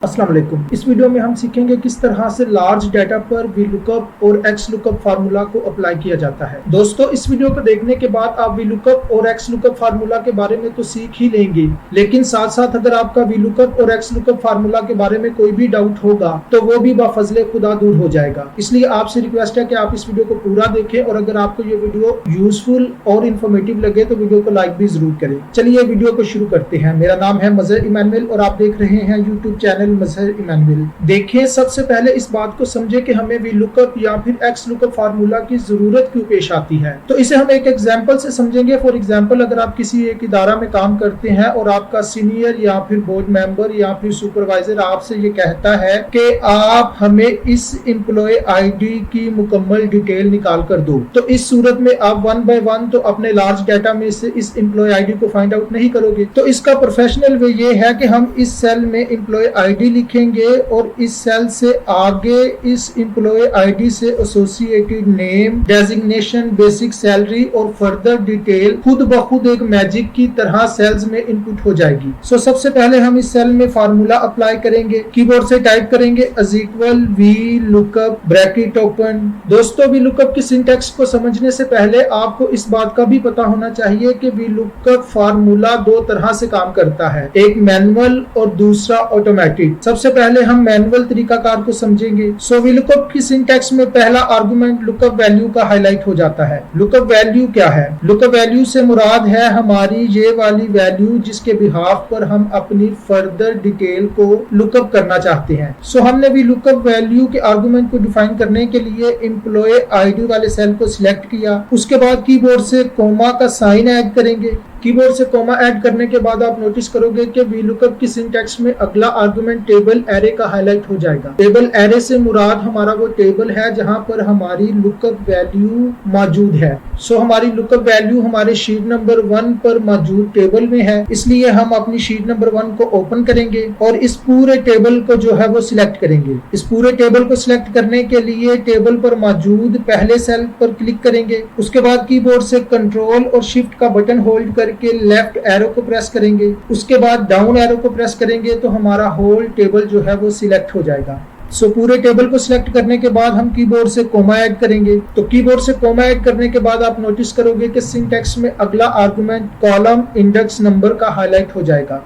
अस्सलाम वालेकुम। इस वीडियो में हम सीखेंगे किस तरह से लार्ज डाटा पर VLOOKUP और XLOOKUP फार्मूला को अप्लाई किया जाता है। दोस्तों, इस वीडियो को देखने के बाद आप VLOOKUP और XLOOKUP फार्मूला के बारे में तो सीख ही लेंगे, लेकिन साथ साथ अगर आपका VLOOKUP और XLOOKUP फार्मूला के बारे में कोई भी डाउट होगा तो वो भी बाफजले खुदा दूर हो जाएगा। इसलिए आपसे रिक्वेस्ट है कि आप इस वीडियो को पूरा देखें और अगर आपको ये वीडियो यूजफुल और इन्फॉर्मेटिव लगे तो वीडियो को लाइक भी जरूर करें। चलिए वीडियो को शुरू करते हैं। मेरा नाम है मजहर इमानुएल और आप देख रहे हैं यूट्यूब चैनल मजहर इमानुएल। देखिए, सबसे पहले इस बात को समझे कि हमें VLOOKUP या फिर XLOOKUP फार्मूला की जरूरत क्यों पेश आती है। तो इसे हम एक एग्जांपल से समझेंगे। फॉर एग्जांपल, अगर आप किसी एक इदारा में काम करते हैं और आपका सीनियर या फिर बोर्ड मेंबर या फिर सुपरवाइजर आपसे ये कहता है कि आप हमें इस एम्प्लॉय आईडी की मुकम्मल डिटेल निकाल कर दो, तो इस सूरत में आप वन बाय वन तो अपने लार्ज डाटा में से इस एम्प्लॉय आईडी को फाइंड आउट नहीं करोगे। तो इसका प्रोफेशनल वे ये है कि हम इस सेल में एम्प्लॉय आईडी लिखेंगे और इस सेल से आगे इस एम्प्लॉय आईडी से associated name, designation, basic salary और फर्दर डिटेल खुद ब खुद एक मैजिक की तरह सेल्स में इनपुट हो जाएगी। सबसे पहले हम इस सेल में फार्मूला अप्लाई करेंगे। कीबोर्ड से टाइप करेंगे VLOOKUP ब्रैकेट ओपन। दोस्तों, VLOOKUP की सिंटैक्स को समझने से पहले आपको इस बात का भी पता होना चाहिए कि VLOOKUP फार्मूला दो तरह से काम करता है, एक मैनुअल और दूसरा ऑटोमेटिक। सबसे पहले हम मैनुअल तरीकाकार को समझेंगे। VLOOKUP की सिंटैक्स में पहला आर्गुमेंट लुकअप वैल्यू का हाईलाइट हो जाता है। लुकअप वैल्यू क्या है? लुकअप वैल्यू से मुराद है हमारी ये वाली वैल्यू जिसके बिहाफ पर हम अपनी फर्दर डिटेल को लुकअप करना चाहते हैं। हमने भी लुकअप वैल्यू के आर्गुमेंट को डिफाइन करने के लिए एम्प्लॉय आईडी वाले सेल को सिलेक्ट किया। उसके बाद कीबोर्ड से कोमा का साइन ऐड करेंगे। कीबोर्ड से कोमा ऐड करने के बाद आप नोटिस करोगे कि VLOOKUP की सिंटैक्स में अगला आर्गुमेंट टेबल एरे का हाईलाइट हो जाएगा। टेबल एरे से मुराद हमारा वो टेबल है जहां पर हमारी लुकअप वैल्यू मौजूद है। हमारी लुकअप वैल्यू हमारे शीट नंबर 1 पर मौजूद टेबल में है, इसलिए हम अपनी शीट नंबर 1 को ओपन करेंगे और इस पूरे टेबल को जो है वो सिलेक्ट करेंगे। इस पूरे टेबल को सिलेक्ट करने के लिए टेबल पर मौजूद पहले सेल पर क्लिक करेंगे। उसके बाद कीबोर्ड से कंट्रोल और शिफ्ट का बटन होल्ड के लेफ्ट एरो को प्रेस करेंगे। उसके बाद डाउन एरो को प्रेस करेंगे तो हमारा होल टेबल जो है वो सिलेक्ट हो जाएगा। पूरे टेबल को सिलेक्ट करने के बाद हम कीबोर्ड से कोमा ऐड करेंगे। तो कीबोर्ड से कोमा ऐड करने के बाद आप नोटिस करोगे कि सिंटैक्स में अगला आर्गुमेंट कॉलम इंडेक्स नंबर का हाईलाइट हो जाएगा।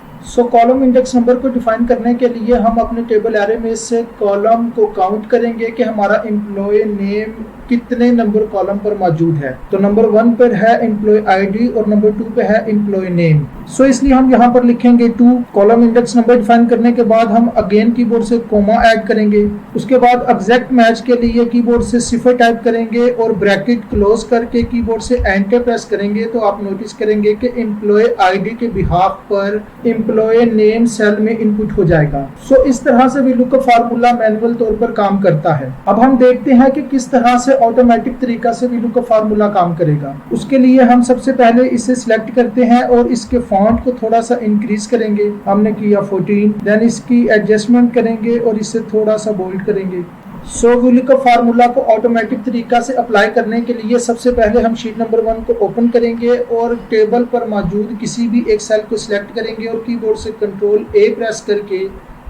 कॉलम इंडेक्स नंबर को डिफाइन करने के लिए हम अपने टेबल एरे में से कॉलम को काउंट करेंगे कि हमारा एम्प्लॉय नेम कितने नंबर कॉलम पर मौजूद है। तो नंबर 1 पर है एम्प्लॉय आईडी और नंबर 2 पे है एम्प्लॉय नेम। इसलिए हम यहाँ पर लिखेंगे 2। कॉलम इंडेक्स नंबर डिफाइन करने के बाद हम अगेन कीबोर्ड से कोमा ऐड करेंगे। उसके बाद एग्जैक्ट मैच के लिए कीबोर्ड से सिफर टाइप करेंगे और ब्रैकेट क्लोज करके कीबोर्ड से एंटर प्रेस करेंगे तो आप नोटिस करेंगे कि एम्प्लॉय आईडी के बिहाफ पर एम्प्लॉय नेम सेल में इनपुट हो जाएगा। इस तरह से VLOOKUP फार्मूला मैनुअल तौर पर काम करता है। अब हम देखते हैं कि किस तरह से ऑटोमेटिक तरीका से VLOOKUP फार्मूला काम करेगा। उसके लिए हम सबसे पहले इसे सिलेक्ट करते हैं और इसके फॉन्ट को थोड़ा सा इंक्रीज करेंगे। हमने किया 14। देन इसकी एडजस्टमेंट करेंगे और इसे थोड़ा सा बोल्ड करेंगे। VLOOKUP फार्मूला को ऑटोमेटिक तरीका से अप्लाई करने के लिए सबसे पहले हम शीट नंबर 1 को ओपन करेंगे और टेबल पर मौजूद किसी भी एक सेल को सिलेक्ट करेंगे और कीबोर्ड से कंट्रोल A प्रेस करके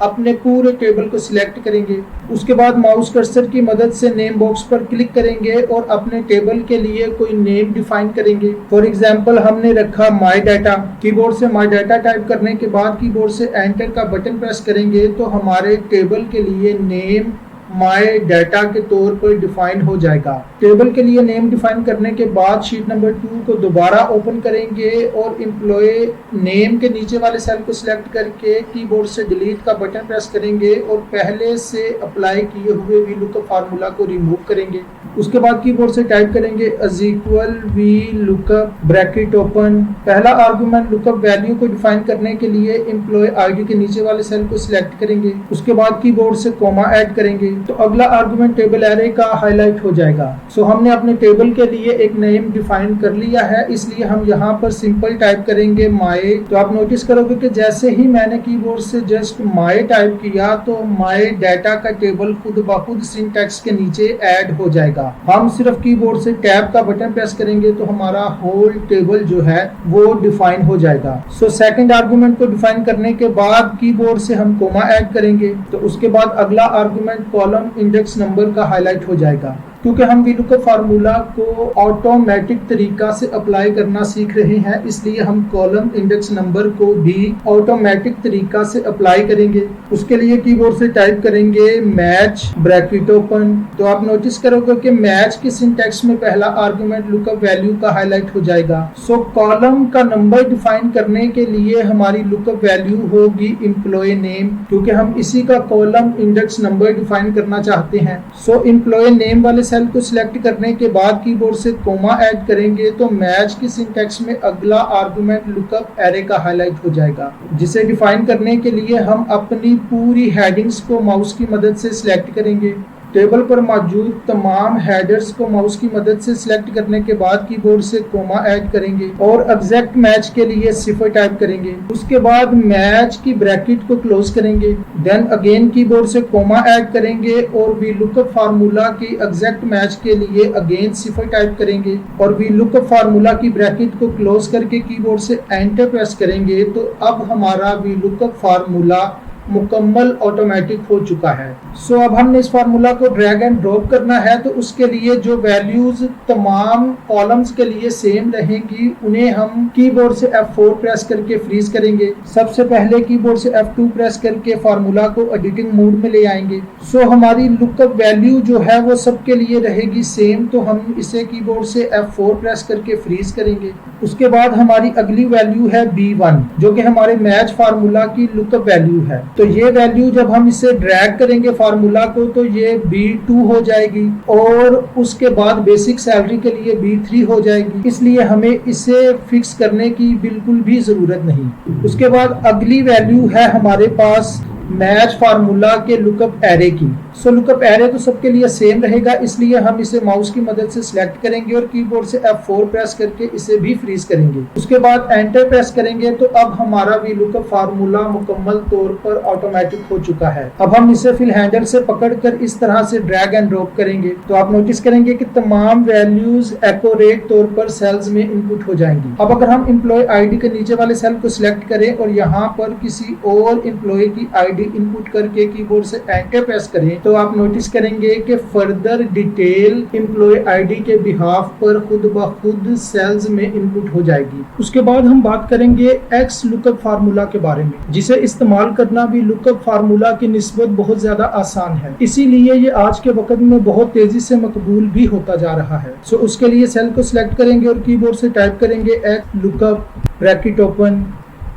अपने पूरे टेबल को सिलेक्ट करेंगे। उसके बाद माउस कर्सर की मदद से नेम बॉक्स पर क्लिक करेंगे और अपने टेबल के लिए कोई नेम डिफाइन करेंगे। फॉर एग्जांपल, हमने रखा माय डाटा। कीबोर्ड से माय डाटा टाइप करने के बाद कीबोर्ड से एंटर का बटन प्रेस करेंगे तो हमारे टेबल के लिए नेम माय डाटा के तौर पर डिफाइन हो जाएगा। टेबल के लिए नेम डिफाइन करने के बाद शीट नंबर 2 को दोबारा ओपन करेंगे और एम्प्लॉय नेम के नीचे वाले सेल को सिलेक्ट करके कीबोर्ड से डिलीट का बटन प्रेस करेंगे और पहले से अप्लाई किए हुए VLOOKUP फार्मूला को रिमूव करेंगे। उसके बाद कीबोर्ड से टाइप करेंगे VLOOKUP ब्रैकेट ओपन। पहला आर्गुमेंट लुकअप वैल्यू को डिफाइन करने के लिए एम्प्लॉय आईडी के नीचे वाले सेल को सिलेक्ट करेंगे। उसके बाद कीबोर्ड से कोमा ऐड करेंगे तो अगला आर्गुमेंट टेबल एरे का हाईलाइट हो जाएगा। हमने अपने टेबल के लिए एक नेम डिफाइन कर लिया है, इसलिए हम यहाँ पर सिंपल टाइप करेंगे माय। तो आप नोटिस करोगे कि जैसे ही मैंने कीबोर्ड से जस्ट माय टाइप किया तो माय डाटा का टेबल खुद ब खुद सिंटैक्स के नीचे ऐड हो जाएगा। जाएगा। हम सिर्फ कीबोर्ड से टैब का बटन प्रेस करेंगे तो हमारा होल टेबल जो है वो डिफाइन हो जाएगा। सो सेकंड आर्गुमेंट को डिफाइन करने के बाद कीबोर्ड से हम कोमा ऐड करेंगे तो उसके बाद अगला आर्गुमेंट कॉलम इंडेक्स नंबर का हाईलाइट हो जाएगा। क्योंकि हम वीलुकअप फार्मूला को ऑटोमेटिक तरीका से अप्लाई करना सीख रहे हैं, इसलिए हम कॉलम इंडेक्स नंबर को भी ऑटोमेटिक तरीका से अप्लाई करेंगे। उसके लिए कीबोर्ड से टाइप करेंगे मैच ब्रैकेट ओपन। तो आप नोटिस करोगे कि मैच के सिंटैक्स में पहला आर्गुमेंट लुकअप वैल्यू का हाईलाइट हो जाएगा। सो कॉलम का नंबर डिफाइन करने के लिए हमारी लुकअप वैल्यू होगी एम्प्लॉय नेम, क्योंकि हम इसी का कॉलम इंडेक्स नंबर डिफाइन करना चाहते हैं। सो एम्प्लॉय नेम वाले सेल को सिलेक्ट करने के बाद कीबोर्ड से कोमा ऐड करेंगे तो मैच की सिंटैक्स में अगला आर्गुमेंट लुकअप एरे का हाईलाइट हो जाएगा, जिसे डिफाइन करने के लिए हम अपनी पूरी हेडिंग्स को माउस की मदद से सिलेक्ट करेंगे। टेबल पर मौजूद तमाम हेडर्स को माउस की मदद से सिलेक्ट करने के बाद कीबोर्ड से कोमा ऐड करेंगे और एग्जैक्ट मैच के लिए सिफर टाइप करेंगे। उसके बाद मैच की ब्रैकेट को क्लोज करेंगे। देन अगेन कीबोर्ड से कोमा ऐड करेंगे और वी लुकअप फार्मूला की एग्जैक्ट मैच के लिए अगेन सिफर टाइप करेंगे और वी लुकअप फार्मूला की ब्रैकेट को क्लोज करके कीबोर्ड से एंटर प्रेस करेंगे तो अब हमारा वी लुकअप फार्मूला मुकम्मल ऑटोमेटिक हो चुका है। सो अब हमने इस फार्मूला को ड्रैग एंड ड्रॉप करना है, तो उसके लिए जो वैल्यूज तमाम कॉलम्स के लिए सेम रहेंगी उन्हें हम कीबोर्ड से F4 प्रेस करके फ्रीज करेंगे। सबसे पहले कीबोर्ड से F2 प्रेस करके फार्मूला को एडिटिंग मोड में ले आएंगे। सो हमारी लुकअप वैल्यू जो है वो सबके लिए रहेगी सेम, तो हम इसे कीबोर्ड से F4 प्रेस करके फ्रीज करेंगे। उसके बाद हमारी अगली वैल्यू है B1 जो कि हमारे मैच फार्मूला की लुकअप वैल्यू है। तो ये वैल्यू जब हम इसे ड्रैग करेंगे फार्मूला को तो ये B2 हो जाएगी और उसके बाद बेसिक सैलरी के लिए B3 हो जाएगी, इसलिए हमें इसे फिक्स करने की बिल्कुल भी जरूरत नहीं। उसके बाद अगली वैल्यू है हमारे पास मैच फार्मूला के लुकअप एरे की। सो लुकअप एरे तो सबके लिए सेम रहेगा, इसलिए हम इसे माउस की मदद से सिलेक्ट करेंगे और कीबोर्ड से F4 प्रेस करके इसे भी फ्रीज करेंगे। उसके बाद एंटर प्रेस करेंगे तो अब हमारा भी लुकअप फार्मूला मुकम्मल तौर पर ऑटोमेटिक हो चुका है। अब हम इसे फिल हैंडल से पकड़कर इस तरह से ड्रैग एंड ड्रॉप करेंगे तो आप नोटिस करेंगे कि तमाम वैल्यूज एक्यूरेट तौर पर सेल्स में इनपुट हो जाएंगी। अब अगर हम एम्प्लॉय आईडी के नीचे वाले सेल को सिलेक्ट करें और यहाँ पर किसी और एम्प्लॉय की आईडी इनपुट करके कीबोर्ड से एंटर प्रेस करें तो आप नोटिस करेंगे कि फर्दर डिटेल एम्प्लॉय आईडी के बिहाफ पर खुद ब खुद सेल्स में इनपुट हो जाएगी। उसके बाद हम बात करेंगे एक्स लुकअप फार्मूला के बारे में, जिसे इस्तेमाल करना भी लुकअप फार्मूला की निस्बत बहुत ज्यादा आसान है, इसीलिए ये आज के वक्त में बहुत तेजी से मकबूल भी होता जा रहा है। सो उसके लिए सेल को सिलेक्ट करेंगे और कीबोर्ड से टाइप करेंगे x lookup bracket open.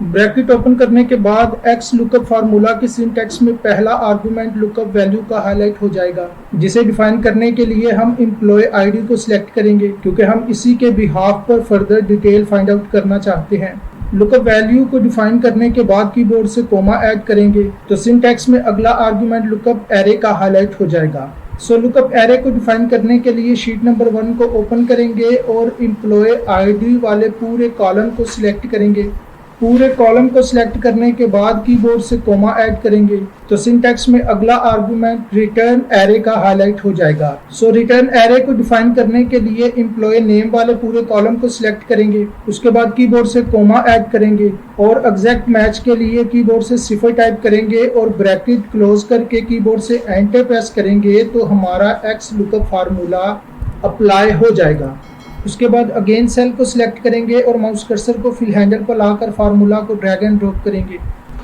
Bracket open करने के बाद एक्स लुकअप फार्मूला के सिंटैक्स में पहला आर्गुमेंट लुकअप वैल्यू का हाईलाइट हो जाएगा, जिसे डिफाइन करने के लिए हम एम्प्लॉय आईडी को सिलेक्ट करेंगे क्योंकि हम इसी के बिहाफ पर फर्दर डिटेल फाइंड आउट करना चाहते हैं। लुकअप वैल्यू को डिफाइन करने के बाद कीबोर्ड से कोमा ऐड करेंगे तो सिंटैक्स में अगला आर्गुमेंट लुकअप एरे का हाईलाइट हो जाएगा। सो लुकअप एरे को डिफाइन करने के लिए शीट नंबर 1 को ओपन करेंगे और एम्प्लॉय आईडी वाले पूरे कॉलम को सिलेक्ट करेंगे। पूरे कॉलम को सिलेक्ट करने के बाद कीबोर्ड से कोमा ऐड करेंगे तो सिंटैक्स में अगला आर्गुमेंट रिटर्न एरे का हाईलाइट हो जाएगा। सो रिटर्न एरे को डिफाइन करने के लिए एम्प्लॉय नेम वाले पूरे कॉलम को सिलेक्ट करेंगे। उसके बाद कीबोर्ड से कोमा ऐड करेंगे और एग्जैक्ट मैच के लिए कीबोर्ड से सिफर टाइप करेंगे और ब्रैकेट क्लोज करके कीबोर्ड से एंटर प्रेस करेंगे तो हमारा एक्स लुकअप फार्मूला अप्लाई हो जाएगा। उसके बाद अगेन सेल को सिलेक्ट करेंगे और माउस कर्सर को फिल हैंडल पर लाकर फार्मूला को ड्रैग एंड ड्रॉप करेंगे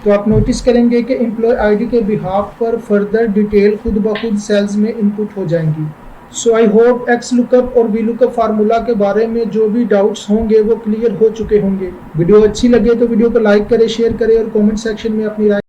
तो आप नोटिस करेंगे कि एम्प्लॉय आईडी के बिहाफ पर फर्दर डिटेल खुद ब खुद सेल्स में इनपुट हो जाएंगी। सो आई होप एक्स लुकअप और वी लुकअप फार्मूला के बारे में जो भी डाउट्स होंगे वो क्लियर हो चुके होंगे। वीडियो अच्छी लगे तो वीडियो को लाइक करें, शेयर करें और कमेंट सेक्शन में अपनी राय